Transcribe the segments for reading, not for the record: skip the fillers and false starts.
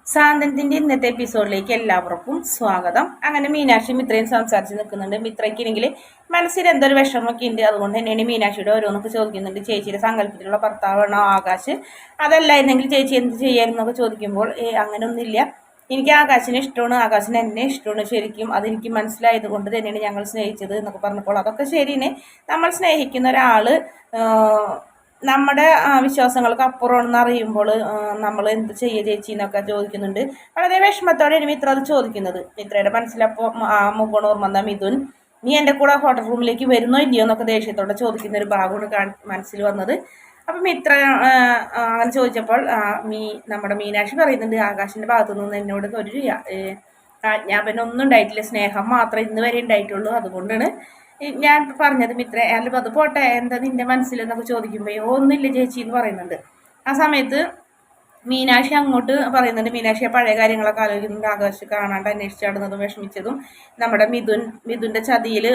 സാന്ത്വനത്തിന്റെ ഇന്നത്തെ എപ്പിസോഡിലേക്ക് എല്ലാവർക്കും സ്വാഗതം. അങ്ങനെ മീനാക്ഷി മിത്രയും സംസാരിച്ച് നിൽക്കുന്നുണ്ട്. മിത്രയ്ക്കാണെങ്കിൽ മനസ്സിൽ എന്തൊരു വിഷമമൊക്കെ ഉണ്ട്. അതുകൊണ്ട് തന്നെയാണ് മീനാക്ഷിയുടെ ഓരോന്നൊക്കെ ചോദിക്കുന്നുണ്ട്. ചേച്ചിയുടെ സങ്കല്പത്തിലുള്ള ഭർത്താവാണോ ആകാശ്, അതല്ല എന്നെങ്കിൽ ചേച്ചി എന്ത് ചെയ്യാമെന്നൊക്കെ ചോദിക്കുമ്പോൾ അങ്ങനെയൊന്നുമില്ല, എനിക്ക് ആകാശിനെ ഇഷ്ടമാണ്, ആകാശിന് എന്നെ ഇഷ്ടമാണ്, ശരിക്കും അതെനിക്ക് മനസ്സിലായത് കൊണ്ട് തന്നെയാണ് ഞങ്ങൾ സ്നേഹിച്ചത് എന്നൊക്കെ പറഞ്ഞപ്പോൾ അതൊക്കെ ശരിയാണ്. നമ്മൾ സ്നേഹിക്കുന്ന ഒരാൾ നമ്മുടെ വിശ്വാസങ്ങൾക്ക് അപ്പുറമാണെന്ന് അറിയുമ്പോൾ നമ്മൾ എന്ത് ചെയ്യുക ചേച്ചി എന്നൊക്കെ ചോദിക്കുന്നുണ്ട്. വളരെ വിഷമത്തോടെയാണ് മിത്ര അത് ചോദിക്കുന്നത്. മിത്രയുടെ മനസ്സിലപ്പോൾ മുഖം ഓർമ്മ മിഥുൻ, നീ എൻ്റെ കൂടെ ഹോട്ടൽ റൂമിലേക്ക് വരുന്നോ ഇല്ലയോ എന്നൊക്കെ ദേഷ്യത്തോടെ ചോദിക്കുന്ന ഒരു ഭാഗമാണ് മനസ്സിൽ വന്നത്. അപ്പം മിത്ര അങ്ങനെ ചോദിച്ചപ്പോൾ നമ്മുടെ മീനാക്ഷി പറയുന്നുണ്ട്, ആകാശിൻ്റെ ഭാഗത്തു നിന്ന് എന്നോട് ഒരു ആജ്ഞാപനം ഒന്നും ഉണ്ടായിട്ടില്ല, സ്നേഹം മാത്രമേ ഇന്ന് വരെ ഉണ്ടായിട്ടുള്ളൂ. അതുകൊണ്ടാണ് ഞാൻ പറഞ്ഞത് മിത്ര, അല്ല അത് പോട്ടെ, എന്താ നിന്റെ മനസ്സിലെന്നൊക്കെ ചോദിക്കുമ്പോൾ ഒന്നുമില്ല ചേച്ചി എന്ന് പറയുന്നുണ്ട്. ആ സമയത്ത് മീനാക്ഷി അങ്ങോട്ട് പറയുന്നുണ്ട്, മീനാക്ഷി പഴയ കാര്യങ്ങളൊക്കെ ആലോചിക്കുന്നുണ്ട്. ആകാശ് കാണാണ്ട് അന്വേഷിച്ചാടുന്നതും വിഷമിച്ചതും നമ്മുടെ മിഥുൻ്റെ ചതിയിൽ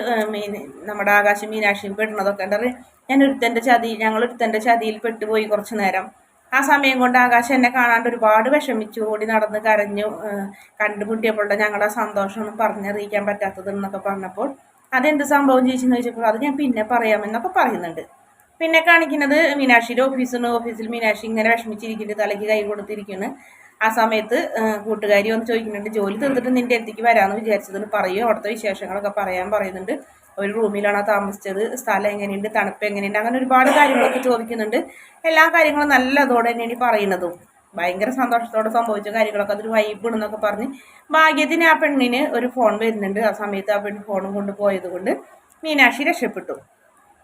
നമ്മുടെ ആകാശം മീനാക്ഷിയും പെടുന്നതൊക്കെ എന്താ പറയുക, ഞങ്ങളൊരുത്തൻ്റെ ചതിയിൽ പെട്ടുപോയി കുറച്ചു നേരം. ആ സമയം കൊണ്ട് ആകാശം എന്നെ കാണാണ്ട് ഒരുപാട് വിഷമിച്ചു, ഓടി നടന്ന് കരഞ്ഞു, കണ്ടുമുട്ടിയപ്പോഴുടെ ഞങ്ങളുടെ സന്തോഷം പറഞ്ഞറിയിക്കാൻ പറ്റാത്തതെന്നൊക്കെ പറഞ്ഞപ്പോൾ അതെന്ത് സംഭവം ചേച്ചിന്ന് ചോദിച്ചപ്പോൾ അത് ഞാൻ പിന്നെ പറയാമെന്നൊക്കെ പറയുന്നുണ്ട്. പിന്നെ കാണിക്കുന്നത് മീനാക്ഷിയുടെ ഓഫീസിൽ മീനാക്ഷി ഇങ്ങനെ വിഷമിച്ചിരിക്കുന്നുണ്ട്, തലയ്ക്ക് കൈ കൊടുത്തിരിക്കുന്നു. ആ സമയത്ത് കൂട്ടുകാരി ഒന്ന് ചോദിക്കുന്നുണ്ട്, ജോലി തീർത്തിട്ട് നിന്റെ അടുത്തേക്ക് വരാമെന്ന് വിചാരിച്ചതെന്ന് പറയും, അവിടുത്തെ വിശേഷങ്ങളൊക്കെ പറയാൻ പറയുന്നുണ്ട്. ഒരു റൂമിലാണോ താമസിച്ചത്, സ്ഥലം എങ്ങനെയുണ്ട്, തണുപ്പ് എങ്ങനെയുണ്ട്, അങ്ങനെ ഒരുപാട് കാര്യങ്ങളൊക്കെ ചോദിക്കുന്നുണ്ട്. എല്ലാ കാര്യങ്ങളും നല്ലതോടെ തന്നെയാണ് പറയുന്നതും. ഭയങ്കര സന്തോഷത്തോടെ സംഭവിച്ച കാര്യങ്ങളൊക്കെ അതൊരു വൈബാണെന്നൊക്കെ പറഞ്ഞ് ഭാഗ്യത്തിന് ആ പെണ്ണിന് ഒരു ഫോൺ വരുന്നുണ്ട്. ആ സമയത്ത് ആ പെണ്ണ് ഫോണും കൊണ്ട് പോയത് കൊണ്ട് മീനാക്ഷി രക്ഷപ്പെട്ടു.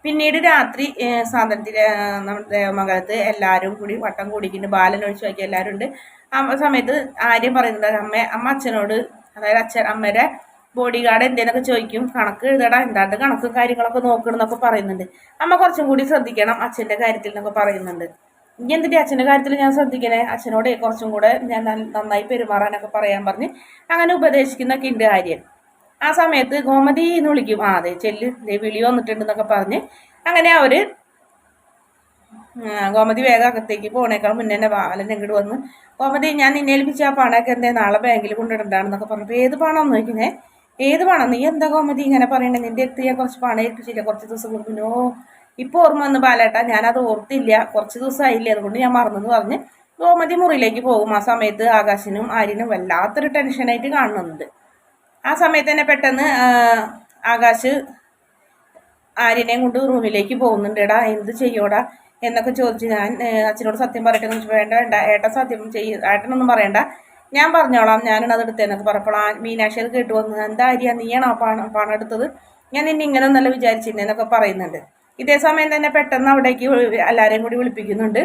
പിന്നീട് രാത്രി സാന്ത്വനത്തിലെ നമ്മുടെ ദേവമംഗലത്ത് എല്ലാവരും കൂടി വട്ടം കൂടിക്കുന്നു, ബാലൻ ഒഴിച്ചു നോക്കി എല്ലാവരും ഉണ്ട്. ആ സമയത്ത് ആര്യം പറയുന്നുണ്ട്, അമ്മ അച്ഛനോട്, അതായത് അമ്മയുടെ ബോഡി ഗാർഡ് എന്തേന്നൊക്കെ ചോദിക്കും, കണക്ക് എഴുതടാ, എന്താണ്ട് കണക്കും കാര്യങ്ങളൊക്കെ നോക്കണമെന്നൊക്കെ പറയുന്നുണ്ട്. അമ്മ കുറച്ചും കൂടി ശ്രദ്ധിക്കണം അച്ഛൻ്റെ കാര്യത്തിൽ എന്നൊക്കെ പറയുന്നുണ്ട്. ഇനി എന്തിൻ്റെ അച്ഛൻ്റെ കാര്യത്തിൽ ഞാൻ ശ്രദ്ധിക്കണേ, അച്ഛനോട് കുറച്ചും കൂടെ ഞാൻ നന്നായി പെരുമാറാനൊക്കെ പറയാൻ പറഞ്ഞ് അങ്ങനെ ഉപദേശിക്കുന്നൊക്കെ ഉണ്ട് ആര്യൻ. ആ സമയത്ത് ഗോമതി എന്ന് വിളിക്കും, അതെ ചെല്ല്, വിളി വന്നിട്ടുണ്ടെന്നൊക്കെ പറഞ്ഞ് അങ്ങനെ അവർ ഗോമതി വേഗം അകത്തേക്ക് പോണേക്കാൾ മുന്നേ തന്നെ ബാലൻ ഇങ്ങോട്ട് വന്ന്, ഗോമതി ഞാൻ നിന്നെ ഏൽപ്പിച്ച ആ പണമൊക്കെ എന്തേ നാളെ ബാങ്കിൽ കൊണ്ടിടണ്ടാണെന്നൊക്കെ പറഞ്ഞപ്പോൾ ഏത് പണം നോക്കിനെ, ഏത് പണം, നീ എന്താ ഗോമതി ഇങ്ങനെ പറയണേ, നിന്റെ അടുത്ത് ഞാൻ കുറച്ച് പണം ഏൽപ്പിച്ചില്ല കുറച്ച് ദിവസം കൊടുക്കുന്നു. ഇപ്പോൾ ഓർമ്മ വന്ന് ബാലേട്ടാ, ഞാനത് ഓർത്തില്ല, കുറച്ച് ദിവസമായില്ലേ, അതുകൊണ്ട് ഞാൻ മറന്നെന്ന് പറഞ്ഞ് ഗോമതി മുറിയിലേക്ക് പോകും. ആ സമയത്ത് ആകാശിനും ആര്യനും വല്ലാത്തൊരു ടെൻഷനായിട്ട് കാണുന്നുണ്ട്. ആ സമയത്ത് തന്നെ പെട്ടെന്ന് ആകാശ് ആര്യനെയും കൊണ്ട് റൂമിലേക്ക് പോകുന്നുണ്ട്. എടാ എന്ത് ചെയ്യോടാ എന്നൊക്കെ ചോദിച്ച്, ഞാൻ അച്ഛനോട് സത്യം പറയട്ടെ എന്ന് വെച്ചാൽ വേണ്ട ഏട്ടൻ സത്യം ഏട്ടനൊന്നും പറയണ്ട, ഞാൻ പറഞ്ഞോളാം, ഞാനാണ് അത് എടുത്തതെന്നൊക്കെ പറഞ്ഞപ്പോൾ മീനാക്ഷി അത് കേട്ടു വന്നു, എന്താ ആര്യ നീയാണോ പണം എടുത്തത്, ഞാൻ നിന്നെ ഇങ്ങനെ ഒന്നല്ല വിചാരിച്ചിരുന്നേന്നൊക്കെ പറയുന്നുണ്ട്. ഇതേ സമയം തന്നെ പെട്ടെന്ന് അവിടേക്ക് എല്ലാവരെയും കൂടി വിളിപ്പിക്കുന്നുണ്ട്.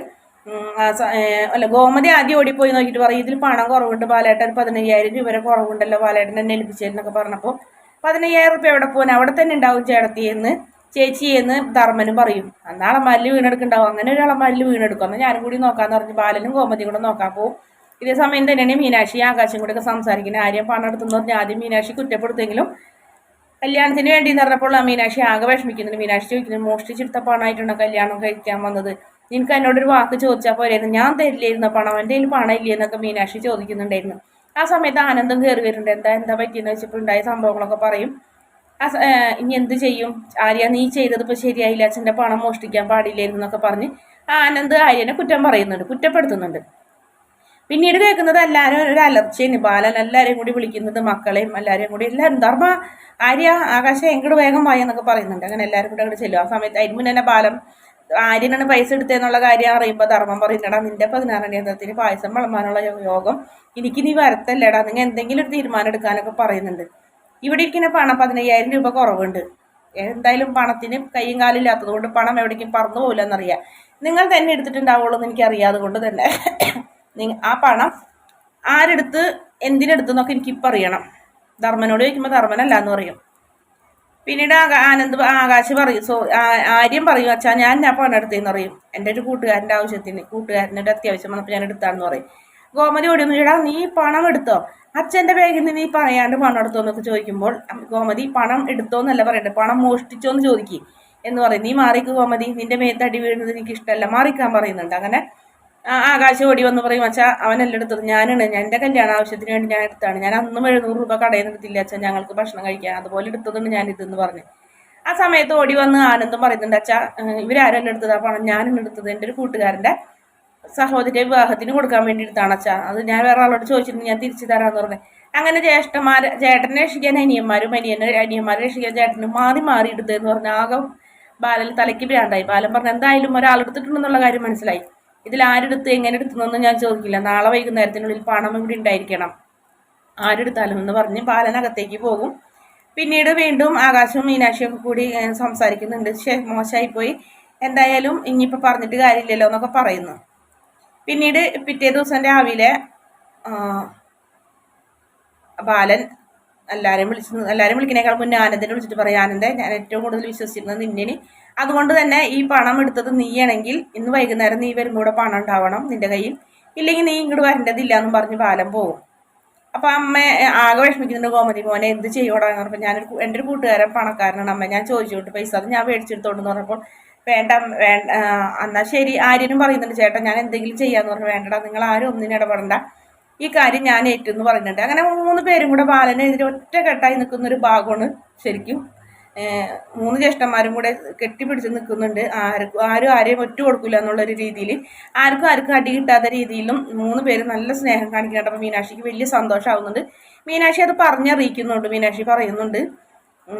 അല്ല, ഗോമതി ആദ്യം ഓടിപ്പോയി നോക്കിയിട്ട് പറയും, ഇതിൽ പണം കുറവുണ്ട് ബാലേട്ടൻ, 15,000 രൂപ വരെ കുറവുണ്ടല്ലോ ബാലേട്ടൻ എന്നെ ഏൽപ്പിച്ചതെന്നൊക്കെ പറഞ്ഞപ്പോൾ 15,000 രൂപ എവിടെ പോകാൻ, അവിടെ തന്നെ ഉണ്ടാവും ചേട്ടത്തിയെന്ന് ചേച്ചിയെന്ന് ധർമ്മനും പറയും. അന്നാളെ മല്ല് വീണെടുക്കുന്നുണ്ടാവും, അങ്ങനെ ഒരാളെ മല്ല് വീണെടുക്കും, എന്നാൽ ഞാനും കൂടി നോക്കാന്ന് പറഞ്ഞ് ബാലനും ഗോമതിയും കൂടെ നോക്കാൻ പോകും. ഇതേ സമയം തന്നെയാണ് മീനാക്ഷി ആകാശം കൂടെ ഒക്കെ സംസാരിക്കുന്നത്. ആര്യം പണം എടുത്തെന്ന് പറഞ്ഞ് ആദ്യം മീനാക്ഷി കുറ്റപ്പെടുത്തെങ്കിലും കല്യാണത്തിന് വേണ്ടി എന്ന് പറഞ്ഞപ്പോൾ മീനാക്ഷി ആകെ വിഷമിക്കുന്നുണ്ട്. മീനാക്ഷി ചോദിക്കുന്നത്, മോഷ്ടിച്ചെടുത്ത പണമായിട്ടുണ്ടോ കല്യാണം കഴിക്കാൻ വന്നത്, നിനക്ക് എന്നോടൊരു വാക്ക് ചോദിച്ചാൽ പോരായിരുന്നു, ഞാൻ തരില്ലായിരുന്നു പണം, എൻ്റെ കയ്യിൽ പണം ഇല്ലേ എന്നൊക്കെ മീനാക്ഷി ചോദിക്കുന്നുണ്ടായിരുന്നു. ആ സമയത്ത് ആനന്ദം കയറി വരുന്നുണ്ട്, എന്താ പറ്റിയെന്ന് വെച്ചപ്പോൾ ഉണ്ടായ സംഭവങ്ങളൊക്കെ പറയും. ഇനി എന്ത് ചെയ്യും ആര്യ, നീ ചെയ്തത് ഇപ്പോൾ ശരിയായില്ല, അച്ഛൻ്റെ പണം മോഷ്ടിക്കാൻ പാടില്ലായിരുന്നു എന്നൊക്കെ പറഞ്ഞ് ആനന്ദ് ആര്യനെ കുറ്റപ്പെടുത്തുന്നുണ്ട്. പിന്നീട് കേൾക്കുന്നത് എല്ലാവരും ഒരു അലർച്ചയാണ്, ബാലൻ എല്ലാവരെയും കൂടി വിളിക്കുന്നത്, മക്കളെയും എല്ലാവരെയും കൂടി എല്ലാവരും ധർമ്മ ആര്യ ആകാശം എങ്ങോട്ട് വേഗം വായെന്നൊക്കെ പറയുന്നുണ്ട്. അങ്ങനെ എല്ലാവരും കൂടെ അങ്ങോട്ട് ചെല്ലും. ആ സമയത്ത് അതിന് മുന്നേ തന്നെ ബാലൻ ആര്യനാണ് പൈസ എടുത്തതെന്നുള്ള കാര്യം അറിയുമ്പോൾ ധർമ്മം പറയുന്നടാ, നിന്റെ 16 അടിയന്തരത്തിന് പായസം വിളമ്പാനുള്ള യോഗം എനിക്ക് നീ വരത്തല്ലേടാ, നിങ്ങൾ എന്തെങ്കിലും ഒരു തീരുമാനം എടുക്കാനൊക്കെ പറയുന്നുണ്ട്. ഇവിടെ ഇരിക്കുന്ന പണം 15,000 രൂപ കുറവുണ്ട്, എന്തായാലും പണത്തിന് കൈയും കാലും ഇല്ലാത്തത് കൊണ്ട് പണം എവിടേക്കും പറന്നു പോകില്ല എന്നറിയാം, നിങ്ങൾ തന്നെ എടുത്തിട്ടുണ്ടാവുള്ളൂ എന്ന് എനിക്കറിയാതെ കൊണ്ട് തന്നെ ആ പണം ആരെടുത്ത് എന്തിനെടുത്തെന്നൊക്കെ എനിക്കിപ്പോൾ അറിയണം. ധർമ്മനോട് ചോദിക്കുമ്പോൾ ധർമ്മനല്ല എന്ന് പറയും. പിന്നീട് ആകാശ് പറയും, ആര്യം പറയും, അച്ഛാ ഞാൻ പണം എടുത്തതെന്ന് പറയും, എൻ്റെ ഒരു കൂട്ടുകാരൻ്റെ ആവശ്യത്തിന്, കൂട്ടുകാരൻ്റെ ഒരു അത്യാവശ്യം വന്നപ്പോൾ ഞാൻ എടുത്താണെന്ന് പറയും. ഗോമതി ഓടിയൊന്നും ചേടാ നീ പണം എടുത്തോ, അച്ഛൻ്റെ ബാഗിൽ നിന്ന് നീ പറയാണ്ട് പണം എടുത്തോ എന്നൊക്കെ ചോദിക്കുമ്പോൾ ഗോമതി പണം എടുത്തോ എന്നല്ല പറയണ്ടേ, പണം മോഷ്ടിച്ചോ എന്ന് ചോദിക്കും എന്ന് പറയും. നീ മാറിക്ക് ഗോമതി, നിന്റെ മേത്തടി വീഴുന്നത് എനിക്ക് ഇഷ്ടമല്ല, മാറിക്കാൻ പറയുന്നുണ്ട്. അങ്ങനെ ആകാശം ഓടി വന്ന് പറയും അച്ഛാ അവനെല്ലാം എടുത്തത് ഞാനാണ്, എൻ്റെ കല്യാണ ആവശ്യത്തിന് വേണ്ടി ഞാൻ എടുത്താണ്, ഞാൻ അന്നും 700 രൂപ കടയിൽ നിന്ന് എടുത്തില്ല അച്ഛാ ഞങ്ങൾക്ക് ഭക്ഷണം കഴിക്കാൻ, അതുപോലെ എടുത്തതുകൊണ്ട് ഞാൻ ഇതെന്ന് പറഞ്ഞു. ആ സമയത്ത് ഓടി വന്ന് ആനന്ദം പറയുന്നുണ്ട് അച്ഛാ ഇവരാരെല്ലാം എടുത്തത് ആ പണം ഞാനാണ് എടുത്തത്, എൻ്റെ ഒരു കൂട്ടുകാരൻ്റെ സഹോദരിയെ വിവാഹത്തിന് കൊടുക്കാൻ വേണ്ടി എടുത്താണ് അച്ഛാ, അത് ഞാൻ വേറെ ആളോട് ചോദിച്ചിട്ട് ഞാൻ തിരിച്ചു തരാമെന്ന് പറഞ്ഞു. അങ്ങനെ ചേട്ടനെ രക്ഷിക്കാൻ അനിയന്മാരും അനിയന്മാരെ രക്ഷിക്കാൻ ചേട്ടനും മാറി മാറി എടുത്തതെന്ന് പറഞ്ഞാൽ ആകെ ബാലൻ തലയ്ക്ക് ഭ്രാന്തായി. ബാലൻ പറഞ്ഞു എന്തായാലും ഒരാളെടുത്തിട്ടുണ്ടെന്നുള്ള കാര്യം മനസ്സിലായി, ഇതിൽ ആരെടുത്ത് എങ്ങനെ എടുത്തുന്നൊന്നും ഞാൻ ചോദിക്കില്ല, നാളെ വൈകുന്നേരത്തിനുള്ളിൽ പണം ഇവിടെ ഉണ്ടായിരിക്കണം, ആരെടുത്താലും എന്ന് പറഞ്ഞ് ബാലനകത്തേക്ക് പോകും. പിന്നീട് വീണ്ടും ആകാശവും മീനാക്ഷിയൊക്കെ കൂടി സംസാരിക്കുന്നുണ്ട്. മോശമായിപ്പോയി, എന്തായാലും ഇനിയിപ്പോൾ പറഞ്ഞിട്ട് കാര്യമില്ലല്ലോ എന്നൊക്കെ പറയുന്നു. പിന്നീട് പിറ്റേ ദിവസം രാവിലെ ബാലൻ എല്ലാവരും വിളിക്കുന്നേക്കാൾ മുന്നേ ആനന്ദിനെ വിളിച്ചിട്ട് പറയും ആനന്ദെ ഞാൻ ഏറ്റവും കൂടുതൽ വിശ്വസിച്ചിരുന്നത് നിന്നെ, അതുകൊണ്ട് തന്നെ ഈ പണം എടുത്തത് നീയാണെങ്കിൽ ഇന്ന് വൈകുന്നേരം നീ വരുമ്പോൾ കൂടെ പണം ഉണ്ടാവണം നിന്റെ കയ്യിൽ, ഇല്ലെങ്കിൽ നീ ഇങ്ങോട്ട് വരേണ്ടതില്ല എന്നും പറഞ്ഞ് ബാലൻ പോകും. അപ്പം അമ്മ ആകെ വിഷമിക്കുന്നുണ്ട്. ഗോമതി മോനെ എന്ത് ചെയ്യോടാന്ന് പറഞ്ഞപ്പോൾ എൻ്റെ ഒരു കൂട്ടുകാരൻ പണക്കാരനാണ് അമ്മ, ഞാൻ ചോദിച്ചോട്ട് പൈസ അത് ഞാൻ മേടിച്ചെടുത്തോണ്ടെന്ന് പറഞ്ഞപ്പോൾ വേണ്ട വേണ്ട എന്നാൽ ശരി ആര്യനും പറയുന്നുണ്ട് ചേട്ടാ ഞാൻ എന്തെങ്കിലും ചെയ്യാന്ന് പറഞ്ഞു. വേണ്ടടാ നിങ്ങൾ ആരും ഒന്നിനും ഇടപെടണ്ട, ഈ കാര്യം ഞാൻ ഏറ്റെന്ന് പറയുന്നുണ്ട്. അങ്ങനെ 3 പേരും കൂടെ ബാലനെതിരെ ഒറ്റക്കെട്ടായി നിൽക്കുന്നൊരു ഭാഗമാണ് ശരിക്കും. 3 ജ്യേഷ്ഠന്മാരും കൂടെ കെട്ടിപ്പിടിച്ച് നിൽക്കുന്നുണ്ട്. ആരും ആരെയും ഒറ്റ കൊടുക്കില്ല എന്നുള്ളൊരു രീതിയിൽ, ആർക്കും അടി കിട്ടാത്ത രീതിയിലും 3 പേര് നല്ല സ്നേഹം കാണിക്കുന്നുണ്ട്. അപ്പം മീനാക്ഷിക്ക് വലിയ സന്തോഷമാവുന്നുണ്ട്. മീനാക്ഷി അത് പറഞ്ഞറിയിക്കുന്നുണ്ട്. മീനാക്ഷി പറയുന്നുണ്ട്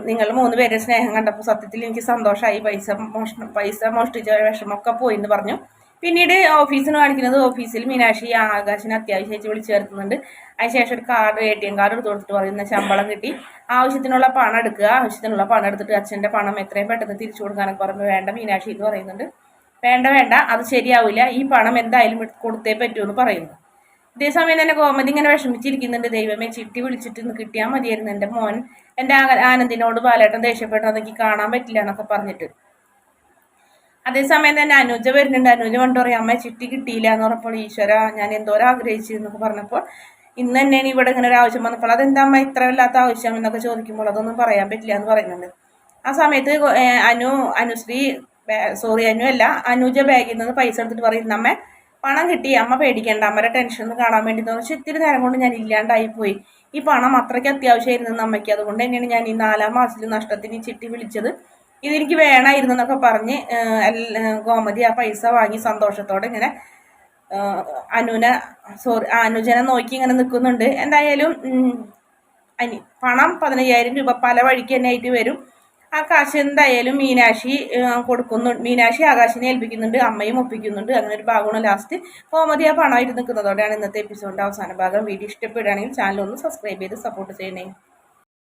നിങ്ങൾ 3 പേരുടെ സ്നേഹം കണ്ടപ്പോൾ സത്യത്തിൽ എനിക്ക് സന്തോഷമായി, പൈസ മോഷ്ടിച്ച വിഷമമൊക്കെ പോയി എന്ന് പറഞ്ഞു. പിന്നീട് ഓഫീസിന് കാണിക്കുന്നത്, ഓഫീസിൽ മീനാക്ഷി ആകാശിനെ അത്യാവശ്യമായിട്ട് വിളിച്ചു ചേർക്കുന്നുണ്ട്. അതിനുശേഷം ഒരു കാർഡ് ATM കാർഡ് എടുത്ത് കൊടുത്തിട്ട് പറയുന്ന ശമ്പളം കിട്ടി, ആവശ്യത്തിനുള്ള പണം എടുക്കുക, ആവശ്യത്തിനുള്ള പണം എടുത്തിട്ട് അച്ഛൻ്റെ പണം എത്രയും പെട്ടെന്ന് തിരിച്ചു കൊടുക്കാനൊക്കെ പറയുമ്പോൾ വേണ്ട മീനാക്ഷി എന്ന് പറയുന്നുണ്ട്. വേണ്ട അത് ശരിയാവില്ല, ഈ പണം എന്തായാലും കൊടുത്തേ പറ്റുമെന്ന് പറയുന്നു. ഇതേസമയം തന്നെ ഗോമതി ഇങ്ങനെ വിഷമിച്ചിരിക്കുന്നുണ്ട്. ദൈവമേ ചിട്ടി വിളിച്ചിട്ട് കിട്ടിയാൽ മതിയായിരുന്നു, എൻ്റെ മോൻ എൻ്റെ ആനന്ദിനോട് ബാലേട്ടൻ ദേഷ്യപ്പെട്ടു അതെനിക്ക് കാണാൻ പറ്റില്ല എന്നൊക്കെ പറഞ്ഞിട്ട്. അതേസമയം തന്നെ അനുജ വരുന്നുണ്ട്. അനുജ കൊണ്ട് പറയും അമ്മ ചിട്ടി കിട്ടിയില്ല എന്ന് പറഞ്ഞപ്പോൾ ഈശ്വര ഞാൻ എന്തോരം ആഗ്രഹിച്ചു എന്നൊക്കെ പറഞ്ഞപ്പോൾ ഇന്ന് തന്നെ ഇവിടെ ഇങ്ങനെ ഒരു ആവശ്യം വന്നപ്പോൾ അതെന്താ അമ്മ ഇത്ര വല്ലാത്ത ആവശ്യം എന്നൊക്കെ ചോദിക്കുമ്പോൾ അതൊന്നും പറയാൻ പറ്റില്ല എന്ന് പറയുന്നുണ്ട്. ആ സമയത്ത് അനുജ ബാഗിൽ നിന്ന് പൈസ എടുത്തിട്ട് പറയുന്നു അമ്മ പണം കിട്ടി, അമ്മ പേടിക്കേണ്ട, അമ്മയുടെ ടെൻഷൻ ഒന്ന് കാണാൻ വേണ്ടി തോന്നി, പക്ഷെ ഇത്തിരി നേരം കൊണ്ട് ഞാൻ ഇല്ലാണ്ടായി പോയി, ഈ പണം അത്രയ്ക്ക് അത്യാവശ്യമായിരുന്നു അമ്മയ്ക്ക്, അതുകൊണ്ട് തന്നെയാണ് ഞാൻ ഈ 4-ാം മാസത്തിൽ നഷ്ടത്തിന് ചിട്ടി വിളിച്ചത്, ഇതെനിക്ക് വേണമായിരുന്നു എന്നൊക്കെ പറഞ്ഞ് ഗോമതി ആ പൈസ വാങ്ങി സന്തോഷത്തോടെ ഇങ്ങനെ അനുജനെ നോക്കി ഇങ്ങനെ നിൽക്കുന്നുണ്ട്. എന്തായാലും പണം 15,000 രൂപ പല വഴിക്ക് തന്നെ ആയിട്ട് വരും. ആ കാശ് എന്തായാലും മീനാക്ഷി ആകാശിനെ ഏൽപ്പിക്കുന്നുണ്ട്, അമ്മയും ഒപ്പിക്കുന്നുണ്ട്. അങ്ങനെ ഒരു ഭാഗമാണ് ലാസ്റ്റ് ഗോമതി ആ പണമായിട്ട് നിൽക്കുന്നതോടെയാണ് ഇന്നത്തെ എപ്പിസോഡിൻ്റെ അവസാന ഭാഗം. വീഡിയോ ഇഷ്ടപ്പെടുകയാണെങ്കിൽ ചാനൽ ഒന്ന് സബ്സ്ക്രൈബ് ചെയ്ത് സപ്പോർട്ട് ചെയ്യണേ.